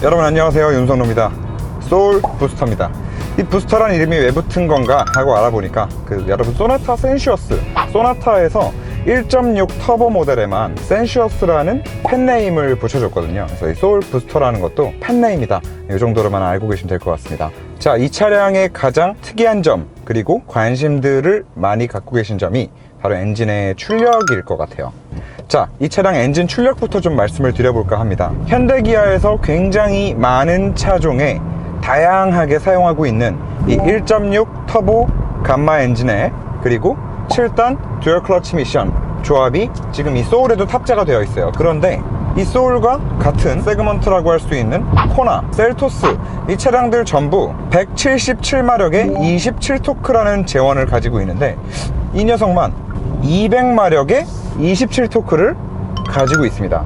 여러분 안녕하세요, 윤선호입니다. 소울 부스터입니다. 이 부스터란 이름이 왜 붙은 건가 하고 알아보니까 여러분 소나타 센슈어스, 소나타에서 1.6 터보 모델에만 센슈어스라는 팬네임을 붙여줬거든요. 그래서 이 소울 부스터라는 것도 팬네임이다, 이 정도로만 알고 계시면 될 것 같습니다. 자, 이 차량의 가장 특이한 점 그리고 관심들을 많이 갖고 계신 점이 바로 엔진의 출력일 것 같아요. 자, 이 차량 엔진 출력부터 좀 말씀을 드려볼까 합니다. 현대기아에서 굉장히 많은 차종에 다양하게 사용하고 있는 이 1.6 터보 감마 엔진에 그리고 7단 듀얼 클러치 미션 조합이 지금 이 소울에도 탑재가 되어 있어요. 그런데 이 소울과 같은 세그먼트라고 할 수 있는 코나, 셀토스, 이 차량들 전부 177마력의 27토크라는 제원을 가지고 있는데 이 녀석만 200마력의 27토크를 가지고 있습니다.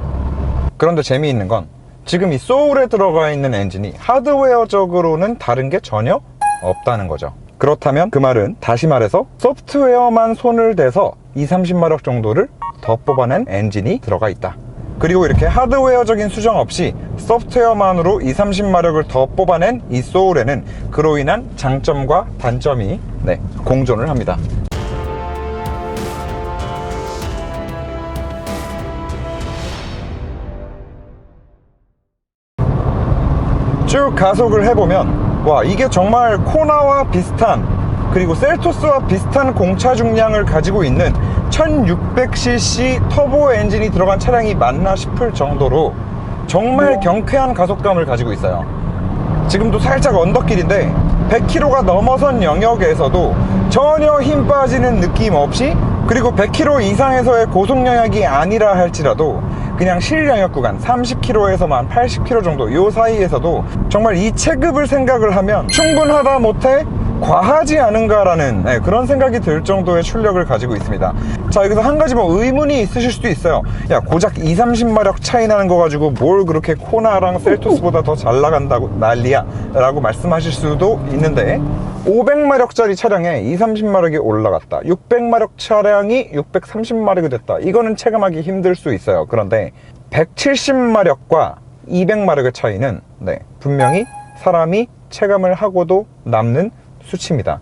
그런데 재미있는 건 지금 이 소울에 들어가 있는 엔진이 하드웨어적으로는 다른 게 전혀 없다는 거죠. 그렇다면 그 말은 다시 말해서 소프트웨어만 손을 대서 20-30마력 정도를 더 뽑아낸 엔진이 들어가 있다. 그리고 이렇게 하드웨어적인 수정 없이 소프트웨어만으로 20-30마력을 더 뽑아낸 이 소울에는 그로 인한 장점과 단점이 공존을 합니다. 쭉 가속을 해보면 와, 이게 정말 코나와 비슷한 그리고 셀토스와 비슷한 공차 중량을 가지고 있는 1600cc 터보 엔진이 들어간 차량이 맞나 싶을 정도로 정말 경쾌한 가속감을 가지고 있어요. 지금도 살짝 언덕길인데 100km가 넘어선 영역에서도 전혀 힘 빠지는 느낌 없이, 그리고 100km 이상에서의 고속 영역이 아니라 할지라도 그냥 실영역 구간 30km에서만 80km 정도 요 사이에서도 정말 이 체급을 생각을 하면 충분하다 못해 과하지 않은가라는 그런 생각이 들 정도의 출력을 가지고 있습니다. 자, 여기서 한 가지 의문이 있으실 수도 있어요. 야, 고작 20-30마력 차이 나는 거 가지고 뭘 그렇게 코나랑 셀토스보다 더 잘 나간다고 난리야 라고 말씀하실 수도 있는데, 500마력짜리 차량에 20-30마력이 올라갔다, 600마력 차량이 630마력이 됐다, 이거는 체감하기 힘들 수 있어요. 그런데 170마력과 200마력의 차이는 분명히 사람이 체감을 하고도 남는 수치입니다.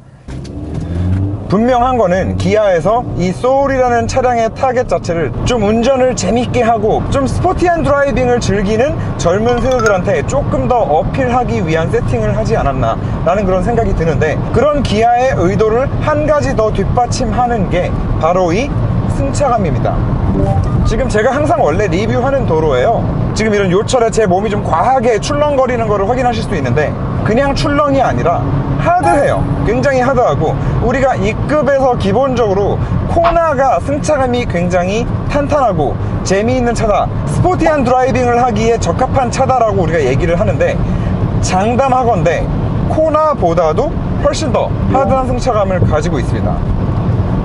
분명한 거는 기아에서 이 소울이라는 차량의 타겟 자체를 좀 운전을 재밌게 하고 좀 스포티한 드라이빙을 즐기는 젊은 세대들한테 조금 더 어필하기 위한 세팅을 하지 않았나 라는 그런 생각이 드는데, 그런 기아의 의도를 한 가지 더 뒷받침하는 게 바로 이 승차감입니다. 지금 제가 항상 원래 리뷰하는 도로예요. 지금 이런 요철에 제 몸이 좀 과하게 출렁거리는 거를 확인하실 수 있는데, 그냥 출렁이 아니라 하드해요. 굉장히 하드하고, 우리가 이 급에서 기본적으로 코나가 승차감이 굉장히 탄탄하고 재미있는 차다, 스포티한 드라이빙을 하기에 적합한 차다라고 우리가 얘기를 하는데, 장담하건대 코나보다도 훨씬 더 하드한 승차감을 가지고 있습니다.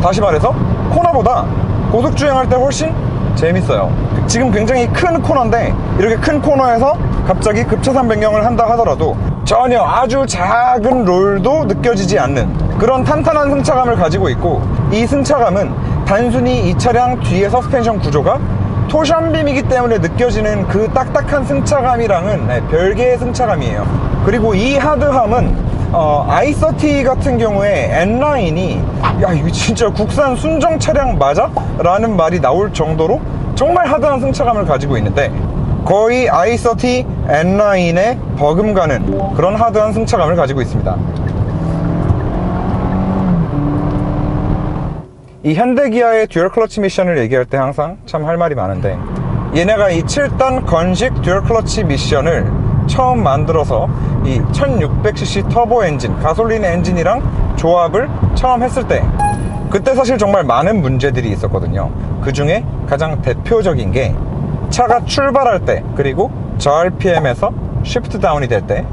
다시 말해서 코나보다 고속주행할 때 훨씬 재밌어요. 지금 굉장히 큰 코너인데 이렇게 큰 코너에서 갑자기 급차선 변경을 한다 하더라도 전혀 아주 작은 롤도 느껴지지 않는 그런 탄탄한 승차감을 가지고 있고, 이 승차감은 단순히 이 차량 뒤에 서스펜션 구조가 토션빔이기 때문에 느껴지는 그 딱딱한 승차감이랑은 별개의 승차감이에요. 그리고 이 하드함은 i30 같은 경우에 N9이 야, 이거 진짜 국산 순정 차량 맞아? 라는 말이 나올 정도로 정말 하드한 승차감을 가지고 있는데, 거의 i30 N9에 버금가는 그런 하드한 승차감을 가지고 있습니다. 이 현대기아의 듀얼 클러치 미션을 얘기할 때 항상 참 할 말이 많은데, 얘네가 이 7단 건식 듀얼 클러치 미션을 처음 만들어서 이 1600cc 터보 엔진, 가솔린 엔진이랑 조합을 처음 했을 때 그때 사실 정말 많은 문제들이 있었거든요. 그 중에 가장 대표적인 게 차가 출발할 때, 그리고 저 RPM에서 쉬프트 다운이 될 때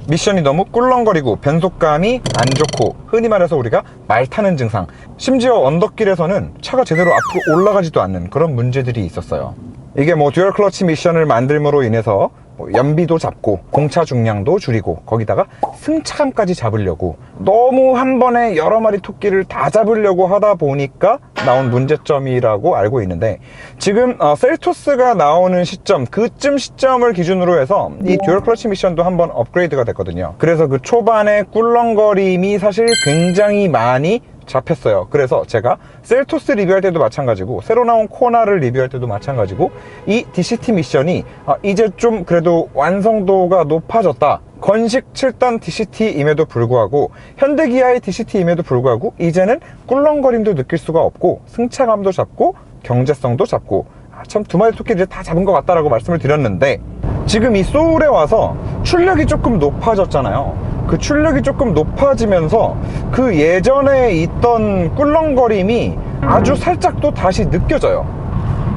미션이 너무 꿀렁거리고 변속감이 안 좋고, 흔히 말해서 우리가 말 타는 증상, 심지어 언덕길에서는 차가 제대로 앞으로 올라가지도 않는 그런 문제들이 있었어요. 이게 듀얼 클러치 미션을 만들므로 인해서 연비도 잡고 공차 중량도 줄이고 거기다가 승차감까지 잡으려고 너무 한 번에 여러 마리 토끼를 다 잡으려고 하다 보니까 나온 문제점이라고 알고 있는데, 지금 셀토스가 나오는 시점, 그쯤 시점을 기준으로 해서 이 듀얼 클러치 미션도 한번 업그레이드가 됐거든요. 그래서 그 초반에 꿀렁거림이 사실 굉장히 많이 잡혔어요. 그래서 제가 셀토스 리뷰할 때도 마찬가지고 새로 나온 코나를 리뷰할 때도 마찬가지고 이 DCT 미션이 이제 좀 그래도 완성도가 높아졌다, 건식 7단 DCT임에도 불구하고, 현대기아의 DCT임에도 불구하고 이제는 꿀렁거림도 느낄 수가 없고 승차감도 잡고 경제성도 잡고 참 두 마리 토끼를 다 잡은 것 같다라고 말씀을 드렸는데, 지금 이 소울에 와서 출력이 조금 높아졌잖아요. 그 출력이 조금 높아지면서 그 예전에 있던 꿀렁거림이 아주 살짝 또 다시 느껴져요.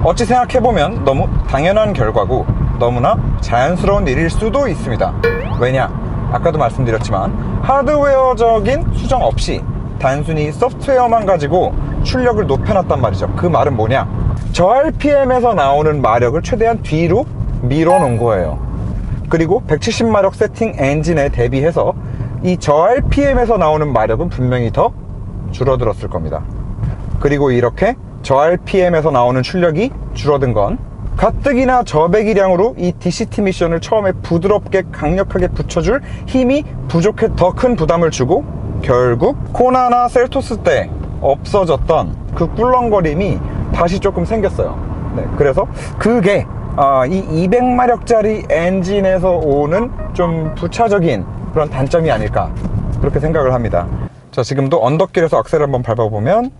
어찌 생각해보면 너무 당연한 결과고 너무나 자연스러운 일일 수도 있습니다. 왜냐? 아까도 말씀드렸지만 하드웨어적인 수정 없이 단순히 소프트웨어만 가지고 출력을 높여놨단 말이죠. 그 말은 뭐냐? 저 RPM에서 나오는 마력을 최대한 뒤로 밀어놓은 거예요. 그리고 170마력 세팅 엔진에 대비해서 이 저 RPM에서 나오는 마력은 분명히 더 줄어들었을 겁니다. 그리고 이렇게 저 RPM에서 나오는 출력이 줄어든 건 가뜩이나 저배기량으로 이 DCT 미션을 처음에 부드럽게 강력하게 붙여줄 힘이 부족해 더 큰 부담을 주고, 결국 코나나 셀토스 때 없어졌던 그 꿀렁거림이 다시 조금 생겼어요. 네, 그래서 그게 이 200마력짜리 엔진에서 오는 좀 부차적인 그런 단점이 아닐까, 그렇게 생각을 합니다. 자, 지금도 언덕길에서 악셀을 한번 밟아보면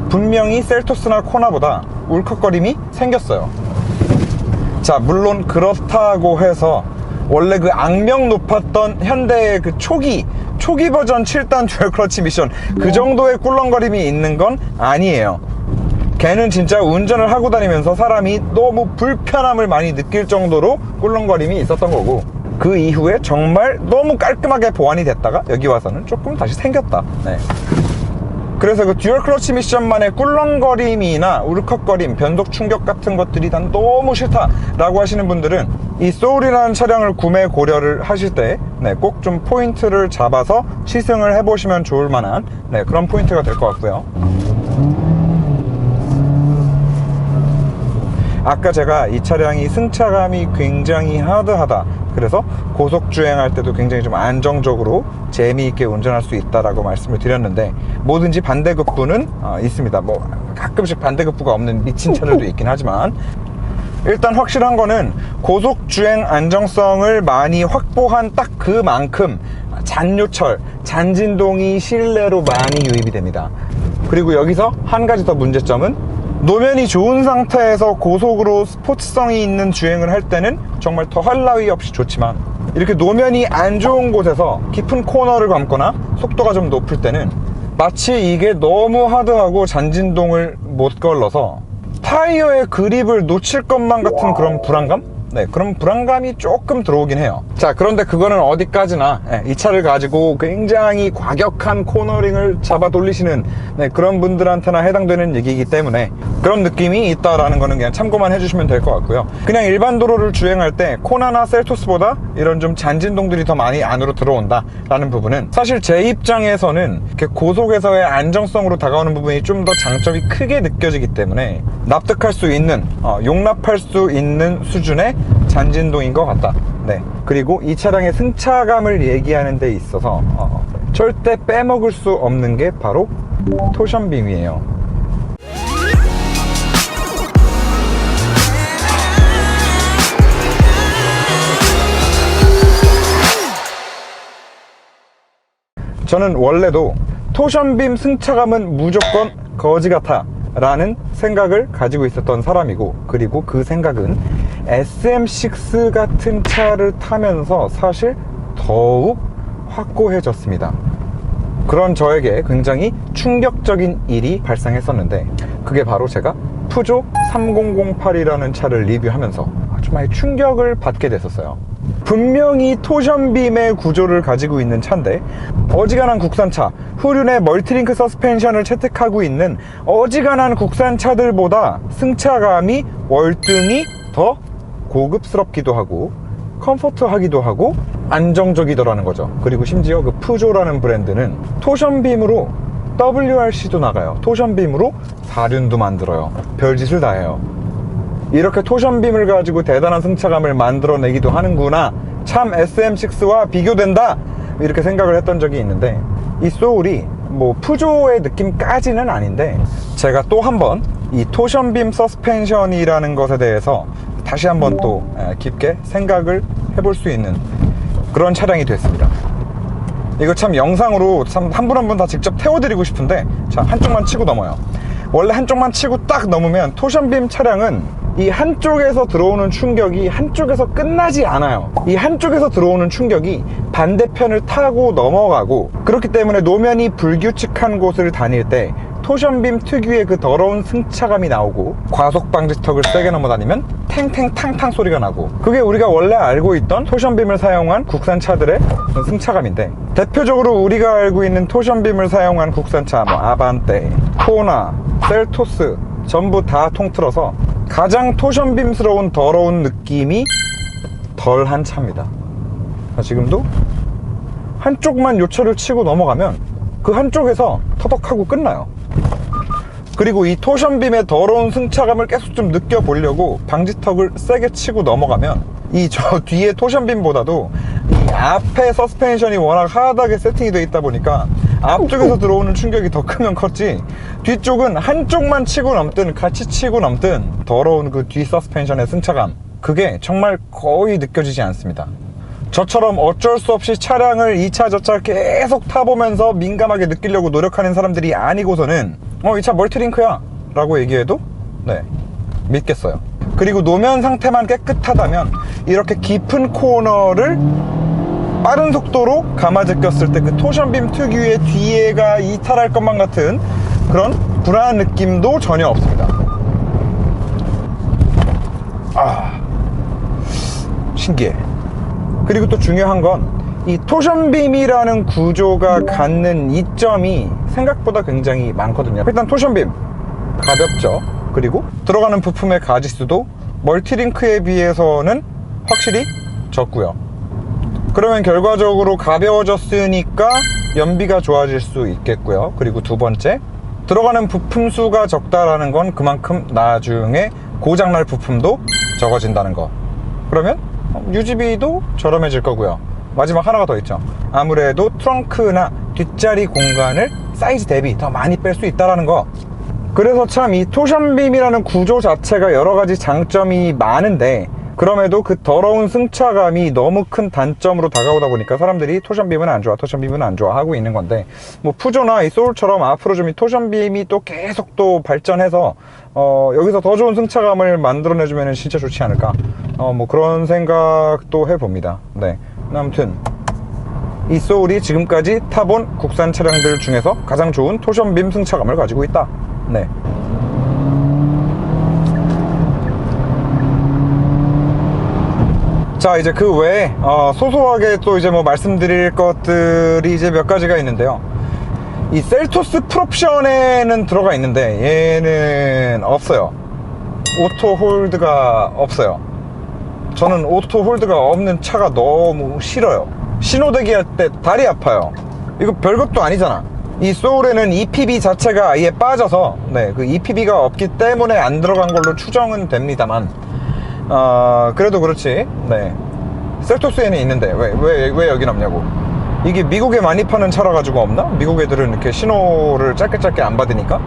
분명히 셀토스나 코나보다 울컥거림이 생겼어요. 자, 물론 그렇다고 해서 원래 그 악명 높았던 현대의 그 초기 버전 7단 듀얼 클러치 미션 그 정도의 꿀렁거림이 있는 건 아니에요. 걔는 진짜 운전을 하고 다니면서 사람이 너무 불편함을 많이 느낄 정도로 꿀렁거림이 있었던 거고, 그 이후에 정말 너무 깔끔하게 보완이 됐다가 여기 와서는 조금 다시 생겼다. 네. 그래서 그 듀얼 클러치 미션만의 꿀렁거림이나 울컥거림, 변속 충격 같은 것들이 난 너무 싫다 라고 하시는 분들은 이 소울이라는 차량을 구매 고려를 하실 때 꼭 좀 포인트를 잡아서 시승을 해보시면 좋을 만한 그런 포인트가 될 것 같고요. 아까 제가 이 차량이 승차감이 굉장히 하드하다, 그래서 고속주행할 때도 굉장히 좀 안정적으로 재미있게 운전할 수 있다라고 말씀을 드렸는데, 뭐든지 반대급부는 있습니다. 뭐 가끔씩 반대급부가 없는 미친 차들도 있긴 하지만, 일단 확실한 거는 고속주행 안정성을 많이 확보한 딱 그만큼 잔요철, 잔진동이 실내로 많이 유입이 됩니다. 그리고 여기서 한 가지 더 문제점은, 노면이 좋은 상태에서 고속으로 스포츠성이 있는 주행을 할 때는 정말 더할 나위 없이 좋지만, 이렇게 노면이 안 좋은 곳에서 깊은 코너를 감거나 속도가 좀 높을 때는 마치 이게 너무 하드하고 잔진동을 못 걸러서 타이어의 그립을 놓칠 것만 같은 그런 불안감? 그런 불안감이 조금 들어오긴 해요. 자, 그런데 그거는 어디까지나 이 차를 가지고 굉장히 과격한 코너링을 잡아 돌리시는 그런 분들한테나 해당되는 얘기이기 때문에 그런 느낌이 있다라는 거는 그냥 참고만 해주시면 될 것 같고요. 그냥 일반 도로를 주행할 때 코나나 셀토스보다 이런 좀 잔진동들이 더 많이 안으로 들어온다 라는 부분은, 사실 제 입장에서는 이렇게 고속에서의 안정성으로 다가오는 부분이 좀 더 장점이 크게 느껴지기 때문에 납득할 수 있는, 용납할 수 있는 수준의 잔진동인 것 같다. 그리고 이 차량의 승차감을 얘기하는 데 있어서 절대 빼먹을 수 없는 게 바로 토션빔이에요. 저는 원래도 토션빔 승차감은 무조건 거지 같아 라는 생각을 가지고 있었던 사람이고, 그리고 그 생각은 SM6 같은 차를 타면서 사실 더욱 확고해졌습니다. 그런 저에게 굉장히 충격적인 일이 발생했었는데, 그게 바로 제가 푸조 3008이라는 차를 리뷰하면서 아주 많이 충격을 받게 됐었어요. 분명히 토션빔의 구조를 가지고 있는 차인데 어지간한 국산차, 후륜의 멀티링크 서스펜션을 채택하고 있는 어지간한 국산차들보다 승차감이 월등히 더 고급스럽기도 하고 컴포트하기도 하고 안정적이더라는 거죠. 그리고 심지어 그 푸조라는 브랜드는 토션빔으로 WRC도 나가요. 토션빔으로 사륜도 만들어요. 별짓을 다 해요. 이렇게 토션빔을 가지고 대단한 승차감을 만들어내기도 하는구나, 참 SM6와 비교된다, 이렇게 생각을 했던 적이 있는데, 이 소울이 뭐 푸조의 느낌까지는 아닌데 제가 또 한번 이 토션빔 서스펜션이라는 것에 대해서 다시 한번 또 깊게 생각을 해볼 수 있는 그런 차량이 됐습니다. 이거 참 영상으로 참 한 분 한 분 다 직접 태워드리고 싶은데, 자, 한쪽만 치고 넘어요. 원래 한쪽만 치고 딱 넘으면 토션빔 차량은 이 한쪽에서 들어오는 충격이 한쪽에서 끝나지 않아요. 이 한쪽에서 들어오는 충격이 반대편을 타고 넘어가고, 그렇기 때문에 노면이 불규칙한 곳을 다닐 때 토션빔 특유의 그 더러운 승차감이 나오고, 과속 방지턱을 세게 넘어다니면 탱탱탕탕 소리가 나고, 그게 우리가 원래 알고 있던 토션빔을 사용한 국산차들의 승차감인데, 대표적으로 우리가 알고 있는 토션빔을 사용한 국산차 뭐 아반떼, 코나, 셀토스 전부 다 통틀어서 가장 토션빔스러운 더러운 느낌이 덜한 차입니다. 지금도 한쪽만 요철을 치고 넘어가면 그 한쪽에서 터덕하고 끝나요. 그리고 이 토션빔의 더러운 승차감을 계속 좀 느껴보려고 방지턱을 세게 치고 넘어가면 이 저 뒤에 토션빔보다도 이 앞에 서스펜션이 워낙 하드하게 세팅이 되어 있다 보니까 앞쪽에서 들어오는 충격이 더 크면 컸지, 뒤쪽은 한쪽만 치고 넘든 같이 치고 넘든 더러운 그 뒤 서스펜션의 승차감, 그게 정말 거의 느껴지지 않습니다. 저처럼 어쩔 수 없이 차량을 2차 저차 계속 타보면서 민감하게 느끼려고 노력하는 사람들이 아니고서는 이 차 멀티링크야 라고 얘기해도 네, 믿겠어요. 그리고 노면 상태만 깨끗하다면 이렇게 깊은 코너를 빠른 속도로 감아 제꼈을 때 그 토션빔 특유의 뒤에가 이탈할 것만 같은 그런 불안한 느낌도 전혀 없습니다. 신기해. 그리고 또 중요한 건 이 토션빔이라는 구조가 갖는 이점이 생각보다 굉장히 많거든요. 일단 토션빔 가볍죠. 그리고 들어가는 부품의 가지수도 멀티링크에 비해서는 확실히 적고요. 그러면 결과적으로 가벼워졌으니까 연비가 좋아질 수 있겠고요. 그리고 두 번째, 들어가는 부품 수가 적다라는 건 그만큼 나중에 고장날 부품도 적어진다는 거. 그러면 유지비도 저렴해질 거고요. 마지막 하나가 더 있죠. 아무래도 트렁크나 뒷자리 공간을 사이즈 대비 더 많이 뺄 수 있다는 거. 그래서 참 이 토션빔이라는 구조 자체가 여러 가지 장점이 많은데, 그럼에도 그 더러운 승차감이 너무 큰 단점으로 다가오다 보니까 사람들이 토션빔은 안 좋아, 토션빔은 안 좋아 하고 있는 건데, 뭐 푸조나 이 소울처럼 앞으로 좀 이 토션빔이 또 계속 또 발전해서 여기서 더 좋은 승차감을 만들어내주면 진짜 좋지 않을까, 뭐 그런 생각도 해봅니다. 네, 아무튼 이 소울이 지금까지 타본 국산 차량들 중에서 가장 좋은 토션빔 승차감을 가지고 있다. 네. 자, 이제 그 외에 소소하게 또 이제 뭐 말씀드릴 것들이 이제 몇 가지가 있는데요. 이 셀토스 풀옵션에는 들어가 있는데 얘는 없어요. 오토 홀드가 없어요. 저는 오토 홀드가 없는 차가 너무 싫어요. 신호대기 할 때 다리 아파요. 이거 별것도 아니잖아. 이 소울에는 EPB 자체가 아예 빠져서 그 EPB가 없기 때문에 안 들어간 걸로 추정은 됩니다만, 그래도 그렇지. 네, 셀토스에는 있는데 왜 여긴 없냐고. 이게 미국에 많이 파는 차라 가지고 없나? 미국 애들은 이렇게 신호를 짧게 안 받으니까.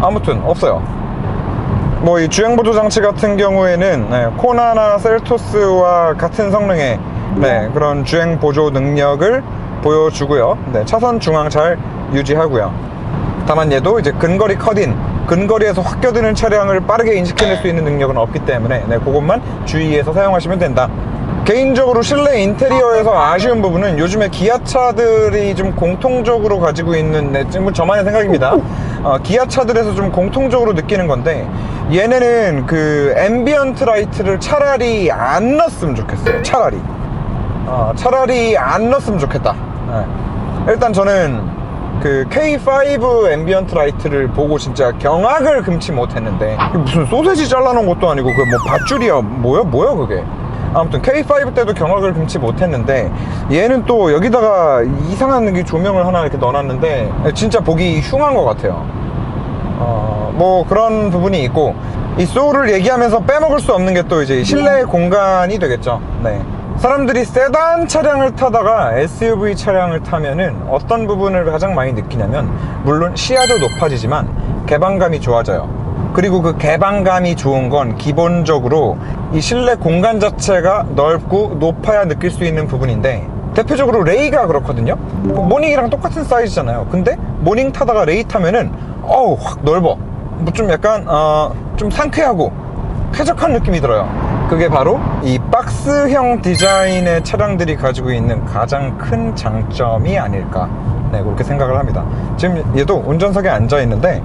아무튼 없어요. 뭐 이 주행보조 장치 같은 경우에는 코나나 셀토스와 같은 성능의 그런 주행보조 능력을 보여주고요. 차선 중앙 잘 유지하고요. 다만 얘도 이제 근거리 컷인, 근거리에서 확 껴드는 차량을 빠르게 인식해낼 수 있는 능력은 없기 때문에 그것만 주의해서 사용하시면 된다. 개인적으로 실내 인테리어에서 아쉬운 부분은 요즘에 기아차들이 좀 공통적으로 가지고 있는, 뭐 저만의 생각입니다. 기아차들에서 좀 공통적으로 느끼는 건데, 얘네는 그 앰비언트 라이트를 차라리 안 넣었으면 좋겠어요. 차라리 안 넣었으면 좋겠다. 일단 저는 그 K5 앰비언트 라이트를 보고 진짜 경악을 금치 못했는데, 무슨 소세지 잘라놓은 것도 아니고 그 뭐 밧줄이야 뭐야 그게. 아무튼 K5 때도 경악을 금치 못했는데, 얘는 또 여기다가 이상한 조명을 하나 이렇게 넣어놨는데 진짜 보기 흉한 것 같아요. 뭐 그런 부분이 있고, 이 소울을 얘기하면서 빼먹을 수 없는 게 또 이제 실내 공간이 되겠죠. 네. 사람들이 세단 차량을 타다가 SUV 차량을 타면은 어떤 부분을 가장 많이 느끼냐면, 물론 시야도 높아지지만 개방감이 좋아져요. 그리고 그 개방감이 좋은 건 기본적으로 이 실내 공간 자체가 넓고 높아야 느낄 수 있는 부분인데, 대표적으로 레이가 그렇거든요. 모닝이랑 똑같은 사이즈잖아요. 근데 모닝 타다가 레이 타면은 확 넓어. 뭐 좀 약간 좀 상쾌하고 쾌적한 느낌이 들어요. 그게 바로 이 박스형 디자인의 차량들이 가지고 있는 가장 큰 장점이 아닐까, 그렇게 생각을 합니다. 지금 얘도 운전석에 앉아 있는데,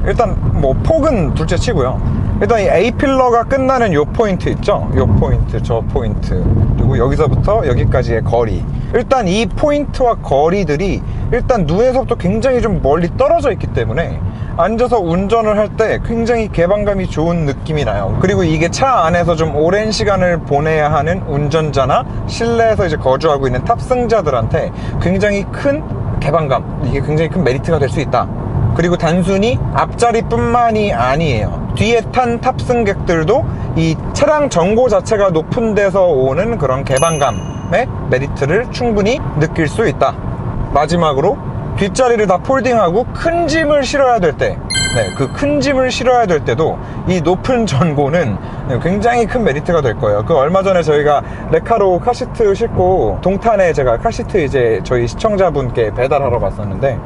일단 뭐 폭은 둘째 치고요. 일단 이 A필러가 끝나는 요 포인트 있죠? 요 포인트, 저 포인트, 그리고 여기서부터 여기까지의 거리, 일단 이 포인트와 거리들이 일단 눈에서부터 굉장히 좀 멀리 떨어져 있기 때문에 앉아서 운전을 할 때 굉장히 개방감이 좋은 느낌이 나요. 그리고 이게 차 안에서 좀 오랜 시간을 보내야 하는 운전자나 실내에서 이제 거주하고 있는 탑승자들한테 굉장히 큰 개방감, 이게 굉장히 큰 메리트가 될 수 있다. 그리고 단순히 앞자리뿐만이 아니에요. 뒤에 탄 탑승객들도 이 차량 전고 자체가 높은 데서 오는 그런 개방감의 메리트를 충분히 느낄 수 있다. 마지막으로 뒷자리를 다 폴딩하고 큰 짐을 실어야 될 때, 그 큰 짐을 실어야 될 때도 이 높은 전고는 굉장히 큰 메리트가 될 거예요. 그 얼마 전에 저희가 레카로 카시트 싣고 동탄에 제가 카시트 이제 저희 시청자분께 배달하러 갔었는데,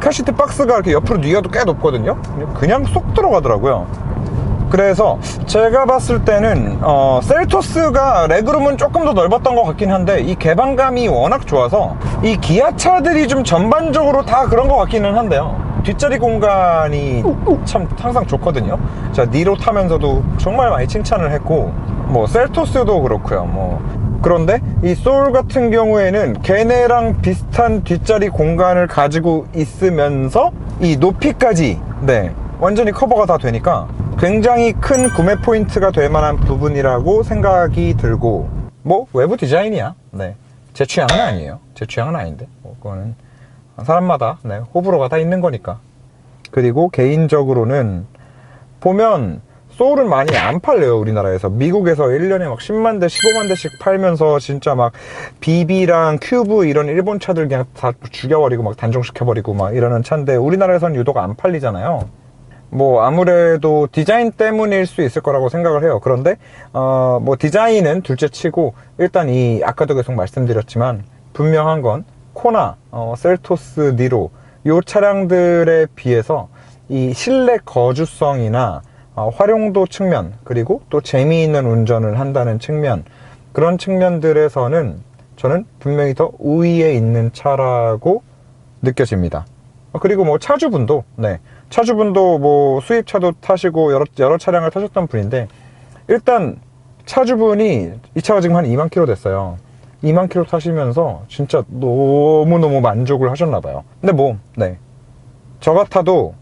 카시트 박스가 이렇게 옆으로 뉘어도 꽤 높거든요. 그냥 쏙 들어가더라고요. 그래서 제가 봤을 때는 셀토스가 레그룸은 조금 더 넓었던 것 같긴 한데, 이 개방감이 워낙 좋아서 이 기아차들이 좀 전반적으로 다 그런 것 같기는 한데요. 뒷자리 공간이 참 항상 좋거든요. 자, 니로 타면서도 정말 많이 칭찬을 했고, 뭐 셀토스도 그렇고요. 그런데 이 소울 같은 경우에는 걔네랑 비슷한 뒷자리 공간을 가지고 있으면서 이 높이까지 완전히 커버가 다 되니까 굉장히 큰 구매 포인트가 될 만한 부분이라고 생각이 들고, 뭐 외부 디자인이야. 제 취향은 아니에요. 제 취향은 아닌데 그거는 사람마다 호불호가 다 있는 거니까. 그리고 개인적으로는 보면 소울은 많이 안 팔려요, 우리나라에서. 미국에서 1년에 막 10만 대, 15만 대씩 팔면서 진짜 막 BB랑 큐브 이런 일본 차들 그냥 다 죽여버리고 막 단종시켜버리고 막 이러는 차인데, 우리나라에선 유독 안 팔리잖아요. 뭐 아무래도 디자인 때문일 수 있을 거라고 생각을 해요. 그런데 뭐 디자인은 둘째 치고, 일단 이 아까도 계속 말씀드렸지만 분명한 건 코나, 셀토스, 니로 요 차량들에 비해서 이 실내 거주성이나 활용도 측면, 그리고 또 재미있는 운전을 한다는 측면, 그런 측면들에서는 저는 분명히 더 우위에 있는 차라고 느껴집니다. 그리고 뭐 차주분도 뭐 수입차도 타시고 여러 차량을 타셨던 분인데, 일단 차주분이 이 차가 지금 한 2만 킬로 됐어요. 2만 킬로 타시면서 진짜 너무너무 만족을 하셨나봐요. 근데 저 같아도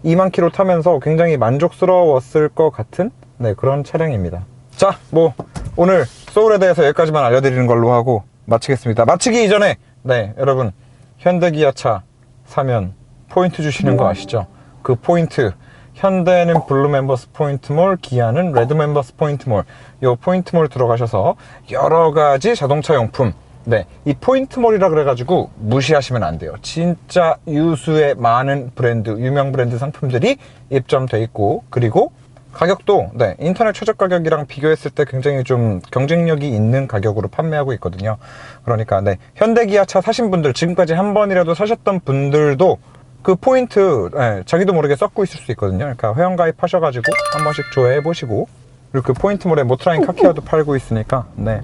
2만 킬로 타면서 굉장히 만족스러웠을 것 같은 그런 차량입니다. 자, 뭐 오늘 소울에 대해서 여기까지만 알려드리는 걸로 하고 마치겠습니다. 마치기 이전에 여러분, 현대기아차 사면 포인트 주시는 거 아시죠? 그 포인트, 현대는 블루 멤버스 포인트몰, 기아는 레드 멤버스 포인트몰, 요 포인트몰 들어가셔서 여러가지 자동차 용품, 이 포인트몰이라 그래가지고 무시하시면 안 돼요. 진짜 유수의 많은 브랜드, 유명 브랜드 상품들이 입점돼 있고, 그리고 가격도 인터넷 최저 가격이랑 비교했을 때 굉장히 좀 경쟁력이 있는 가격으로 판매하고 있거든요. 그러니까 현대기아차 사신 분들, 지금까지 한 번이라도 사셨던 분들도 그 포인트 자기도 모르게 썩고 있을 수 있거든요. 그러니까 회원가입 하셔가지고 한 번씩 조회해 보시고 그리고 그 포인트몰에 모트라인 카케어도 팔고 있으니까, 네.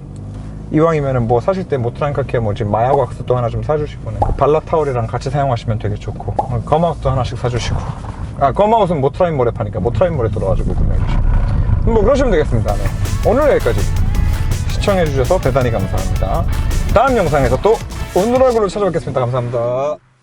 이왕이면은 뭐 사실 때 모트라인 카케어 뭐 지금 마약 왁스도 하나 좀 사주시고, 네. 발라 타올이랑 같이 사용하시면 되게 좋고, 검아웃도 하나씩 사주시고. 아, 검아웃은 모트라인몰에 파니까 모트라인몰에 들어가지고 구매해주시고. 뭐 그러시면 되겠습니다. 네. 오늘 여기까지 시청해주셔서 대단히 감사합니다. 다음 영상에서 또 오늘 얼굴로 찾아뵙겠습니다. 감사합니다.